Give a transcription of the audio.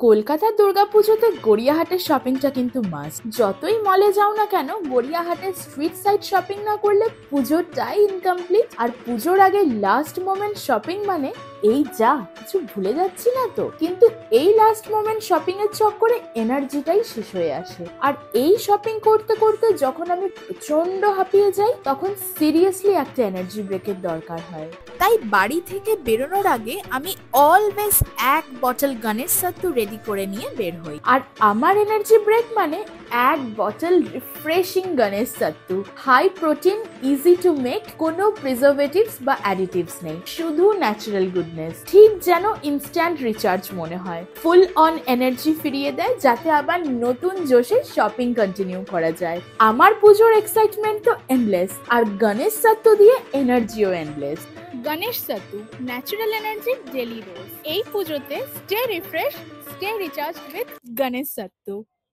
কলকাতার দুর্গাপুজোতে গড়িয়াহাটের শপিংটা কিন্তু মাস্ট। যতই মলে যাও না কেন, গড়িয়াহাটের স্ট্রিট সাইড শপিং না করলে পুজোটাই ইনকমপ্লিট। আর পুজোর আগে লাস্ট মোমেন্ট শপিং মানে এই যা কিছু ভুলে যাচ্ছি না তো, কিন্তু এই লাস্ট মোমেন্ট শপিং এর চক্করে এনার্জিটাই শেষ হয়ে আসে। আর এই শপিং করতে করতে যখন আমি প্রচন্ড হাঁপিয়ে যাই, তখন সিরিয়াসলি একটা এনার্জি ব্রেকের দরকার হয়। তাই বাড়ি থেকে বেরোনোর আগে আমি অলওয়েজ এক বটল গানের সাথে রেডি করে নিয়ে বের হই। আর আমার এনার্জি ব্রেক মানে এক bottle refreshing Ganesh sattu. High protein, easy to make, কোনো প্রিজারভেটিভস বা অ্যাডিটিভস নেই, শুধু ন্যাচারাল গুডনেস। ঠিক যেন ইনস্ট্যান্ট রিচার্জ মনে হয়, ফুল অন এনার্জি ফিরিয়ে দেয়, যাতে আবার নতুন জোশে শপিং কন্টিনিউ করা যায়। আমার পুজোর এক্সাইটমেন্ট তো এন্ডলেস, আর গণেশ সাত্তু দিয়ে এনার্জিও endless. Ganesh Sattu, natural energy daily রোজ। এই পুজোতে stay refresh, stay recharge with Ganesh sattu.